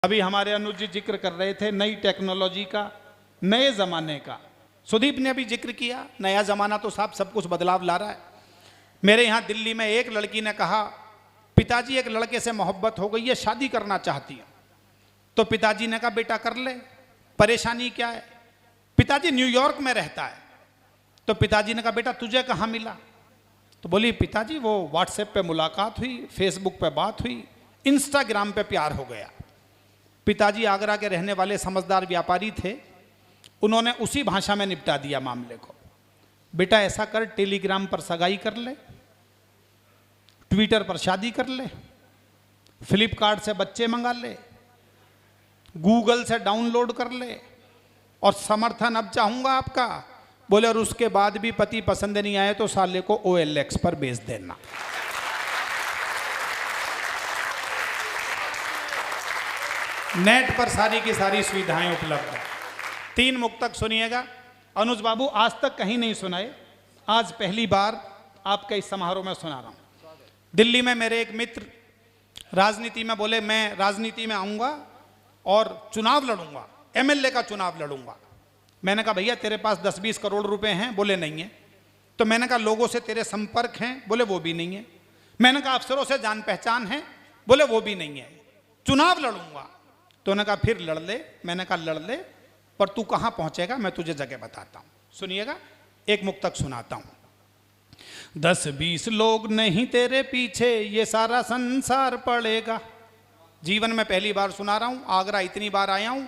अभी हमारे अनुज जी जिक्र कर रहे थे नई टेक्नोलॉजी का, नए ज़माने का। सुदीप ने अभी जिक्र किया, नया ज़माना तो साहब सब कुछ बदलाव ला रहा है। मेरे यहाँ दिल्ली में एक लड़की ने कहा, पिताजी एक लड़के से मोहब्बत हो गई है, शादी करना चाहती है। तो पिताजी ने कहा बेटा कर ले, परेशानी क्या है। पिताजी न्यूयॉर्क में रहता है। तो पिताजी ने कहा बेटा तुझे कहाँ मिला। तो बोली पिताजी वो व्हाट्सएप पे मुलाकात हुई, फेसबुक पे बात हुई, इंस्टाग्राम पे प्यार हो गया। पिताजी आगरा के रहने वाले समझदार व्यापारी थे, उन्होंने उसी भाषा में निपटा दिया मामले को। बेटा ऐसा कर, टेलीग्राम पर सगाई कर ले, ट्विटर पर शादी कर ले, फ्लिपकार्ट से बच्चे मंगा ले, गूगल से डाउनलोड कर ले, और समर्थन अब चाहूंगा आपका। बोले और उसके बाद भी पति पसंद नहीं आए तो साले को OLX पर बेच देना। नेट पर सारी की सारी सुविधाएं उपलब्ध है। 3 मुक्तक सुनिएगा। अनुज बाबू आज तक कहीं नहीं सुनाए, आज पहली बार आपके इस समारोह में सुना रहा हूं। दिल्ली में मेरे एक मित्र राजनीति में बोले मैं राजनीति में आऊंगा और चुनाव लड़ूंगा, MLA का चुनाव लड़ूंगा। मैंने कहा भैया तेरे पास 10-20 करोड़ रुपए हैं। बोले नहीं है। तो मैंने कहा लोगों से तेरे संपर्क हैं। बोले वो भी नहीं है। मैंने कहा अफसरों से जान पहचान है। बोले वो भी नहीं है। चुनाव लड़ूंगा। तो उन्होंने कहा फिर लड़ ले। मैंने कहा लड़ ले, पर तू कहां पहुंचेगा मैं तुझे जगह बताता हूं। सुनिएगा, एक मुक्तक सुनाता हूं। 10-20 लोग नहीं तेरे पीछे ये सारा संसार पड़ेगा। जीवन में पहली बार सुना रहा हूं, आगरा इतनी बार आया हूं,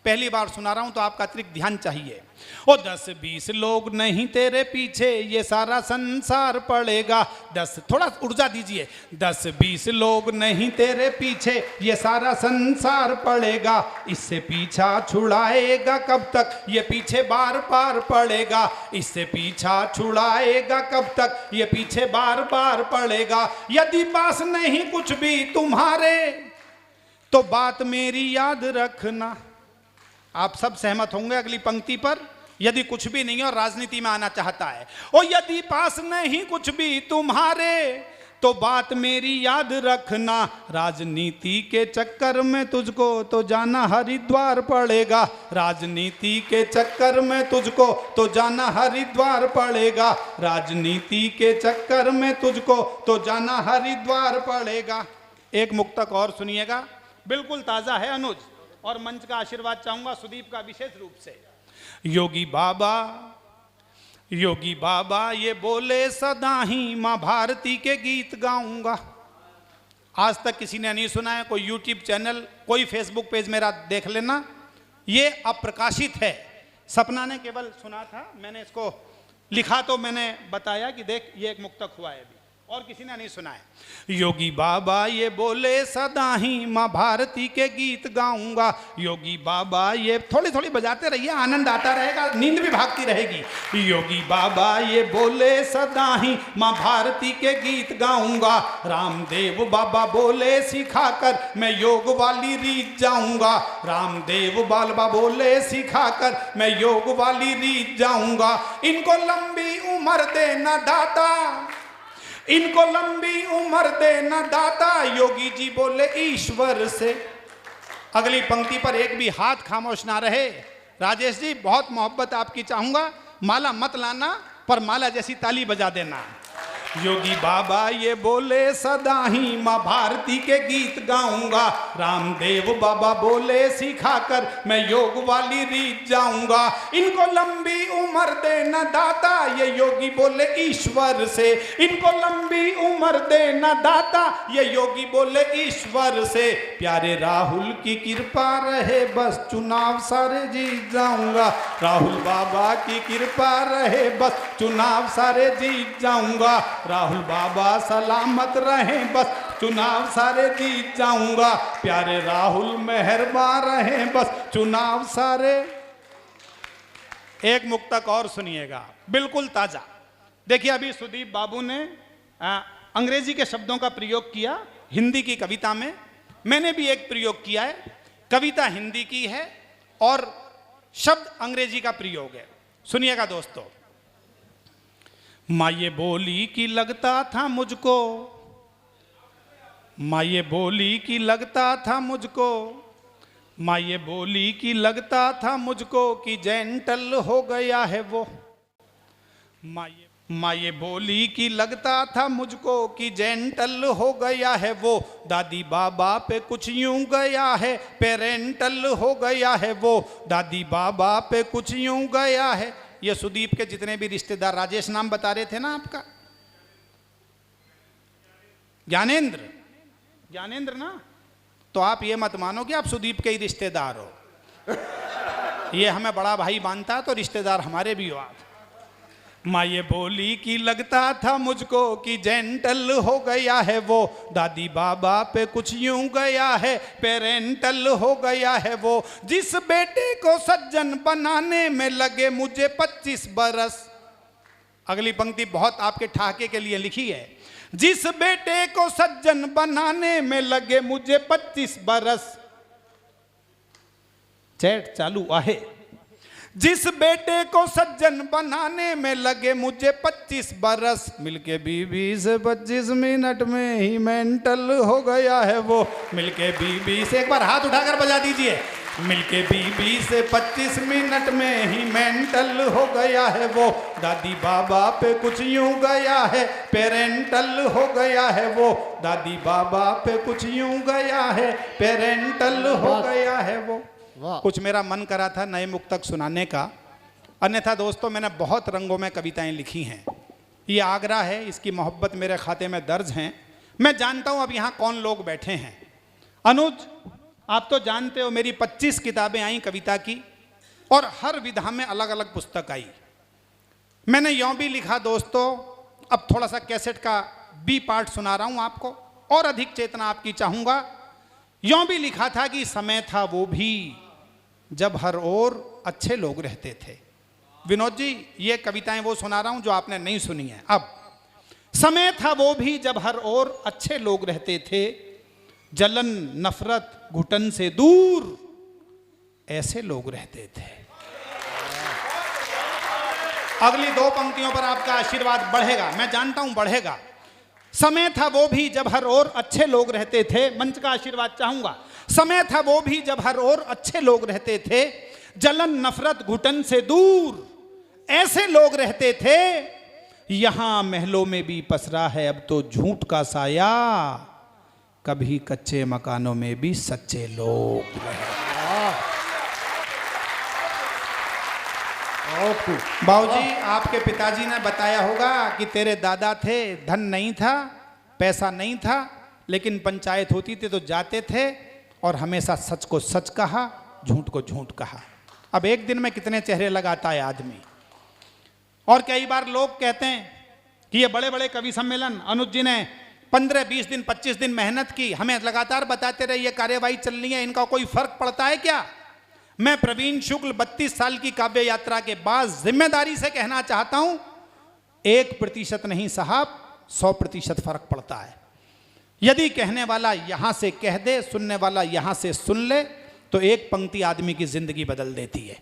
पहली बार सुना रहा हूं तो आपका अतिरिक्त ध्यान चाहिए। ओ 10-20 लोग नहीं तेरे पीछे ये सारा संसार पड़ेगा। 10 थोड़ा ऊर्जा दीजिए। 10-20 लोग नहीं तेरे पीछे ये सारा संसार पड़ेगा। इससे पीछा छुड़ाएगा कब तक ये पीछे बार बार पड़ेगा। इससे पीछा छुड़ाएगा कब तक ये पीछे बार बार पड़ेगा। यदि पास नहीं कुछ भी तुम्हारे तो बात मेरी याद रखना। आप सब सहमत होंगे अगली पंक्ति पर। यदि कुछ भी नहीं है और राजनीति में आना चाहता है, और यदि पास नहीं कुछ भी तुम्हारे तो बात मेरी याद रखना। राजनीति के चक्कर में तुझको तो जाना हरिद्वार पड़ेगा। राजनीति के चक्कर में तुझको तो जाना हरिद्वार पड़ेगा। राजनीति के चक्कर में तुझको तो जाना हरिद्वार पड़ेगा। एक मुक्तक और सुनिएगा, बिल्कुल ताजा है अनुज, और मंच का आशीर्वाद चाहूंगा सुदीप का विशेष रूप से। योगी बाबा ये बोले सदा ही मां भारती के गीत गाऊंगा। आज तक किसी ने नहीं सुना है। कोई यूट्यूब चैनल, कोई फेसबुक पेज मेरा देख लेना, ये अप्रकाशित है। सपना ने केवल सुना था, मैंने इसको लिखा तो मैंने बताया कि देख ये एक मुक्तक हुआ है अभी, और किसी ने नहीं सुना है। योगी बाबा ये बोले सदा ही मां भारती के गीत गाऊंगा। योगी बाबा ये थोड़ी थोड़ी बजाते रहिए, आनंद आता रहेगा, नींद भी भागती रहेगी। योगी बाबा ये बोले सदा ही मां भारती के गीत गाऊंगा। रामदेव बाबा बोले सिखाकर मैं योग वाली रीत जाऊंगा। रामदेव बाबा बोले सिखाकर मैं योग वाली रीत जाऊंगा। इनको लंबी उम्र देना दाता, इनको लंबी उम्र देना दाता। योगी जी बोले ईश्वर से। अगली पंक्ति पर एक भी हाथ खामोश ना रहे। राजेश जी बहुत मोहब्बत आपकी चाहूंगा, माला मत लाना पर माला जैसी ताली बजा देना। योगी बाबा ये बोले सदा ही मां भारती के गीत गाऊंगा। रामदेव बाबा बोले सिखाकर मैं योग वाली रीत जाऊंगा। इनको लंबी उम्र देना दाता, ये योगी बोले ईश्वर से। इनको लंबी उम्र देना दाता, ये योगी बोले ईश्वर से। प्यारे राहुल की कृपा रहे बस चुनाव सारे जीत जाऊंगा। राहुल बाबा की कृपा रहे बस चुनाव सारे जीत जाऊंगा। राहुल बाबा सलामत रहे बस चुनाव सारे जीत जाऊंगा। प्यारे राहुल मेहरबान रहे बस चुनाव सारे। एक मुक्तक और सुनिएगा, बिल्कुल ताजा। देखिए अभी सुदीप बाबू ने अंग्रेजी के शब्दों का प्रयोग किया हिंदी की कविता में। मैंने भी एक प्रयोग किया है, कविता हिंदी की है और शब्द अंग्रेजी का प्रयोग है। सुनिएगा दोस्तों। माँ ये बोली कि लगता था मुझको, माँ ये बोली कि लगता था मुझको माँ ये बोली कि लगता था मुझको कि जेंटल हो गया है वो। माँ ये बोली कि लगता था मुझको कि जेंटल हो गया है वो। दादी बाबा पे कुछ यूं गया है, पेरेंटल हो गया है वो। दादी बाबा पे कुछ यूं गया है। ये सुदीप के जितने भी रिश्तेदार, राजेश नाम बता रहे थे ना आपका, ज्ञानेंद्र, ज्ञानेंद्र ना, तो आप ये मत मानो कि आप सुदीप के ही रिश्तेदार हो। ये हमें बड़ा भाई मानता तो रिश्तेदार हमारे भी हो आप। माँ ये बोली कि लगता था मुझको कि जेंटल हो गया है वो। दादी बाबा पे कुछ यूं गया है, पेरेंटल हो गया है वो। जिस बेटे को सज्जन बनाने में लगे मुझे 25 बरस। अगली पंक्ति बहुत आपके ठहाके के लिए लिखी है। जिस बेटे को सज्जन बनाने में लगे मुझे 25 बरस। चैट चालू आहे। जिस बेटे को सज्जन बनाने में लगे मुझे 25 बरस। मिलके बीबी से 25 मिनट में ही मेंटल हो गया है वो। मिलके बीबी से, एक बार हाथ उठाकर बजा दीजिए। मिलके बीबी से 25 मिनट में ही मेंटल हो गया है वो। दादी बाबा पे कुछ यूं गया है, पेरेंटल हो गया है वो। दादी बाबा पे कुछ यूं गया है, पेरेंटल हो गया है वो। कुछ मेरा मन करा था नए मुक्तक सुनाने का, अन्यथा दोस्तों मैंने बहुत रंगों में कविताएं लिखी हैं। ये आगरा है, इसकी मोहब्बत मेरे खाते में दर्ज हैं। मैं जानता हूं अब यहाँ कौन लोग बैठे हैं। अनुज, आप तो जानते हो मेरी 25 किताबें आई कविता की, और हर विधा में अलग अलग पुस्तक आई। मैंने यों भी लिखा दोस्तों, अब थोड़ा सा कैसेट का बी पार्ट सुना रहा हूं आपको, और अधिक चेतना आपकी चाहूंगा। यों भी लिखा था कि समय था वो भी जब हर ओर अच्छे लोग रहते थे। विनोद जी, ये कविताएं वो सुना रहा हूं जो आपने नहीं सुनी है। अब समय था वो भी जब हर ओर अच्छे लोग रहते थे। जलन नफरत घुटन से दूर ऐसे लोग रहते थे। अगली दो पंक्तियों पर आपका आशीर्वाद बढ़ेगा, मैं जानता हूं बढ़ेगा। समय था वो भी जब हर ओर अच्छे लोग रहते थे। मंच का आशीर्वाद चाहूंगा। समय था वो भी जब हर ओर अच्छे लोग रहते थे। जलन नफरत घुटन से दूर ऐसे लोग रहते थे। यहां महलों में भी पसरा है अब तो झूठ का साया। कभी कच्चे मकानों में भी सच्चे लोग रहे। बाबूजी, आपके पिताजी ने बताया होगा कि तेरे दादा थे, धन नहीं था, पैसा नहीं था, लेकिन पंचायत होती थी तो जाते थे और हमेशा सच को सच कहा, झूठ को झूठ कहा। अब एक दिन में कितने चेहरे लगाता है आदमी। और कई बार लोग कहते हैं कि ये बड़े बड़े कवि सम्मेलन, अनुज जी ने 15, 20 दिन, 25 दिन मेहनत की, हमें लगातार बताते रहे ये कार्यवाही चल रही है, इनका कोई फर्क पड़ता है क्या? मैं प्रवीण शुक्ल 32 साल की काव्य यात्रा के बाद जिम्मेदारी से कहना चाहता हूं, 1% नहीं साहब, 100% फर्क पड़ता है। यदि कहने वाला यहां से कह दे, सुनने वाला यहां से सुन ले, तो एक पंक्ति आदमी की जिंदगी बदल देती है।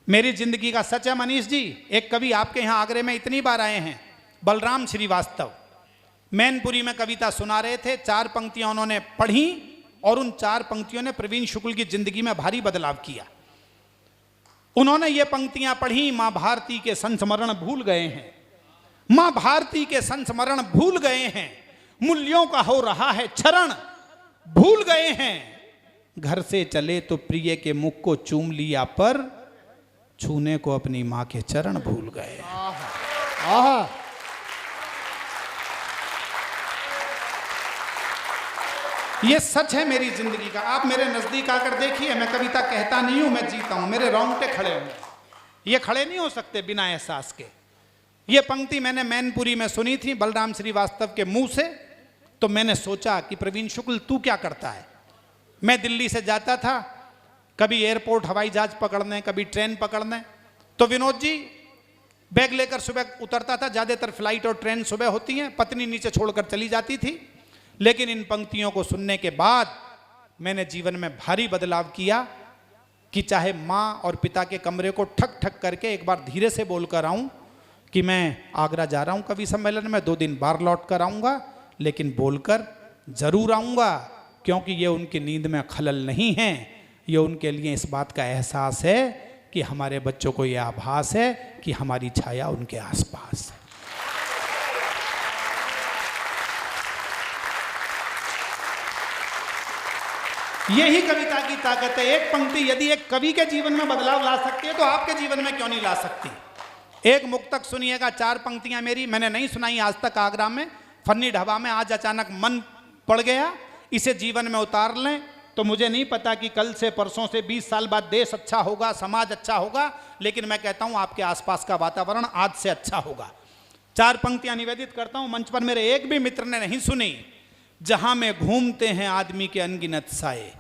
मेरी जिंदगी का सच है मनीष जी। एक कवि आपके यहां आगरे में इतनी बार आए हैं, बलराम श्रीवास्तव, मैनपुरी में कविता सुना रहे थे। 4 पंक्तियां उन्होंने पढ़ी और उन 4 पंक्तियों ने प्रवीण शुक्ल की जिंदगी में भारी बदलाव किया। उन्होंने ये पंक्तियां पढ़ी, मां भारती के संस्मरण भूल गए हैं, मां भारती के संस्मरण भूल गए हैं, मूल्यों का हो रहा है क्षरण भूल गए हैं। घर से चले तो प्रिय के मुख को चूम लिया, पर छूने को अपनी मां के चरण भूल गए। ये सच है मेरी जिंदगी का। आप मेरे नजदीक आकर देखिए, मैं कविता कहता नहीं हूं, मैं जीता हूं। मेरे रोंगटे खड़े होंगे, ये खड़े नहीं हो सकते बिना एहसास के। ये पंक्ति मैंने मैनपुरी में सुनी थी बलराम श्रीवास्तव के मुंह से, तो मैंने सोचा कि प्रवीण शुक्ल तू क्या करता है। मैं दिल्ली से जाता था, कभी एयरपोर्ट हवाई जहाज पकड़ने, कभी ट्रेन पकड़ने, तो विनोद जी बैग लेकर सुबह उतरता था। ज़्यादातर फ्लाइट और ट्रेन सुबह होती हैं, पत्नी नीचे छोड़कर चली जाती थी। लेकिन इन पंक्तियों को सुनने के बाद मैंने जीवन में भारी बदलाव किया कि चाहे माँ और पिता के कमरे को ठक ठक करके एक बार धीरे से बोलकर आऊं कि मैं आगरा जा रहा हूं कवि सम्मेलन में, 2 दिन बाहर लौट कर आऊँगा, लेकिन बोलकर जरूर आऊँगा, क्योंकि ये उनकी नींद में खलल नहीं है, ये उनके लिए इस बात का एहसास है कि हमारे बच्चों को यह आभास है कि हमारी छाया उनके आसपास है। यही कविता की ताकत है। एक पंक्ति यदि एक कवि के जीवन में बदलाव ला सकती है तो आपके जीवन में क्यों नहीं ला सकती। एक मुक्तक सुनिएगा, 4 पंक्तियां मेरी, मैंने नहीं सुनाई आज तक आगरा में, फन्नी ढाबा में, आज अचानक मन पड़ गया, इसे जीवन में उतार लें तो मुझे नहीं पता कि कल से परसों से 20 साल बाद देश अच्छा होगा, समाज अच्छा होगा, लेकिन मैं कहता हूं आपके आसपास का वातावरण आज से अच्छा होगा। 4 पंक्तियां निवेदित करता हूं, मंच पर मेरे एक भी मित्र ने नहीं सुनी। जहां में घूमते हैं आदमी के अनगिनत साए,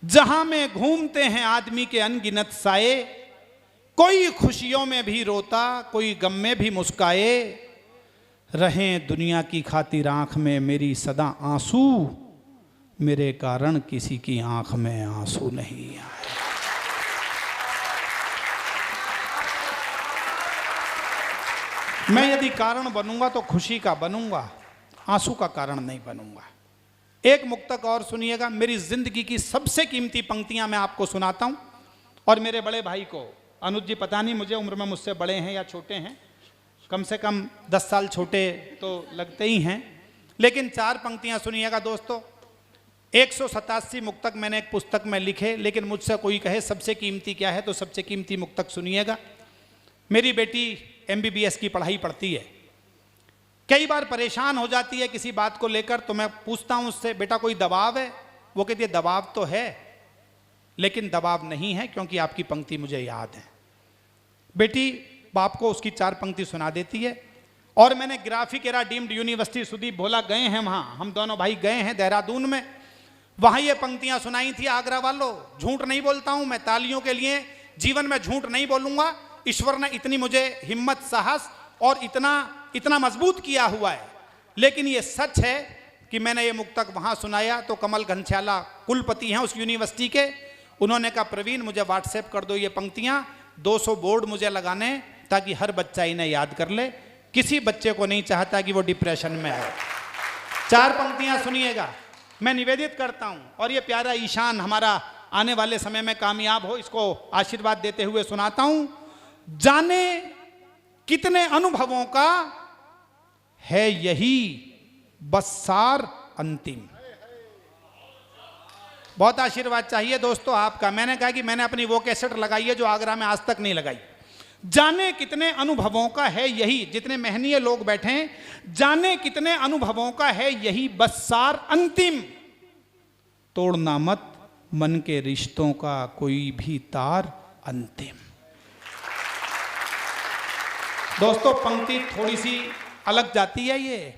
जहां में घूमते हैं आदमी के अनगिनत साए, कोई खुशियों में भी रोता, कोई गम में भी मुस्काए, रहें दुनिया की खातिर आंख में मेरी सदा आंसू, मेरे कारण किसी की आंख में आंसू नहीं आए। मैं यदि कारण बनूंगा तो खुशी का बनूंगा, आंसू का कारण नहीं बनूंगा। एक मुक्तक और सुनिएगा, मेरी जिंदगी की सबसे कीमती पंक्तियां मैं आपको सुनाता हूं। और मेरे बड़े भाई को, अनुज जी पता नहीं मुझे उम्र में मुझसे बड़े हैं या छोटे हैं, कम से कम 10 साल छोटे तो लगते ही हैं, लेकिन 4 पंक्तियां सुनिएगा दोस्तों। 187 मुक्तक मैंने एक पुस्तक में लिखे, लेकिन मुझसे कोई कहे सबसे कीमती क्या है तो सबसे कीमती मुक्तक सुनिएगा। मेरी बेटी MBBS की पढ़ाई पढ़ती है, कई बार परेशान हो जाती है किसी बात को लेकर, तो मैं पूछता हूं उससे, बेटा कोई दबाव है? वो कहती है दबाव तो है, लेकिन दबाव नहीं है क्योंकि आपकी पंक्ति मुझे याद है। बेटी बाप को उसकी 4 पंक्ति सुना देती है। और मैंने Graphic Era Deemed University, Sudeep Bhola गए हैं वहां, हम दोनों भाई गए हैं देहरादून में, वहां ये पंक्तियां सुनाई थी। आगरा वालों, झूठ नहीं बोलता हूं मैं, तालियों के लिए जीवन में झूठ नहीं बोलूंगा। ईश्वर ने इतनी मुझे हिम्मत, साहस और इतना मजबूत किया हुआ है, लेकिन ये सच है कि मैंने ये मुक्तक वहां सुनाया तो कमल घनश्याला कुलपति हैं उस यूनिवर्सिटी के, उन्होंने कहा प्रवीण मुझे व्हाट्सएप कर दो ये पंक्तियां, 200 बोर्ड मुझे लगाने ताकि हर बच्चा इन्हें याद कर ले। किसी बच्चे को नहीं चाहता कि वो डिप्रेशन में आए। 4 पंक्तियां सुनिएगा, मैं निवेदित करता हूं, और ये प्यारा ईशान हमारा आने वाले समय में कामयाब हो, इसको आशीर्वाद देते हुए सुनाता हूं। जाने कितने अनुभवों का है यही बस सार अंतिम। बहुत आशीर्वाद चाहिए दोस्तों आपका। मैंने कहा कि मैंने अपनी वो कैसेट लगाई है जो आगरा में आज तक नहीं लगाई। जाने कितने अनुभवों का है यही, जितने महनीय लोग बैठे हैं, जाने कितने अनुभवों का है यही बस सार अंतिम, तोड़ना मत मन के रिश्तों का कोई भी तार अंतिम। दोस्तों पंक्ति थोड़ी सी अलग जाती है। ये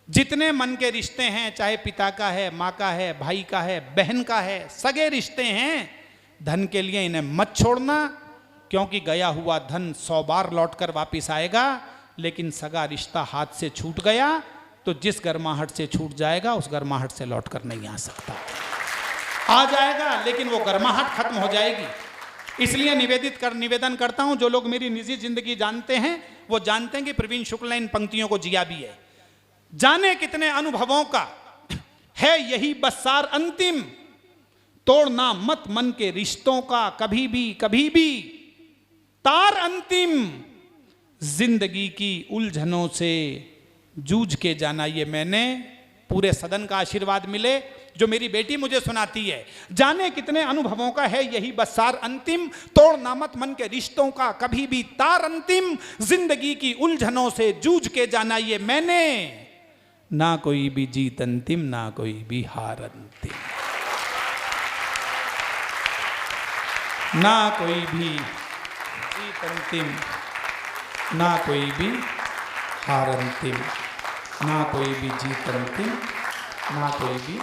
जितने मन के रिश्ते हैं, चाहे पिता का है, माँ का है, भाई का है, बहन का है, सगे रिश्ते हैं, धन के लिए इन्हें मत छोड़ना, क्योंकि गया हुआ धन 100 बार लौटकर वापस आएगा, लेकिन सगा रिश्ता हाथ से छूट गया तो जिस गर्माहट से छूट जाएगा उस गर्माहट से लौटकर नहीं आ सकता। आ जाएगा लेकिन वो गर्माहट खत्म हो जाएगी। इसलिए निवेदन करता हूं, जो लोग मेरी निजी जिंदगी जानते हैं वो जानते हैं कि प्रवीण शुक्ल ने इन पंक्तियों को जिया भी है। जाने कितने अनुभवों का है यही बस सार अंतिम, तोड़ना मत मन के रिश्तों का कभी भी तार अंतिम, जिंदगी की उलझनों से जूझ के जाना। ये मैंने पूरे सदन का आशीर्वाद मिले जो मेरी बेटी मुझे सुनाती है। जाने कितने अनुभवों का है यही बस सार अंतिम, तोड़ना मत मन के रिश्तों का कभी भी तार अंतिम, जिंदगी की उलझनों से जूझ के जाना ये मैंने, ना कोई भी जीत अंतिम, ना कोई भी हार अंतिम, ना कोई भी जीत अंतिम, ना कोई भी हार अंतिम, ना कोई भी जीत अंतिम, ना कोई भी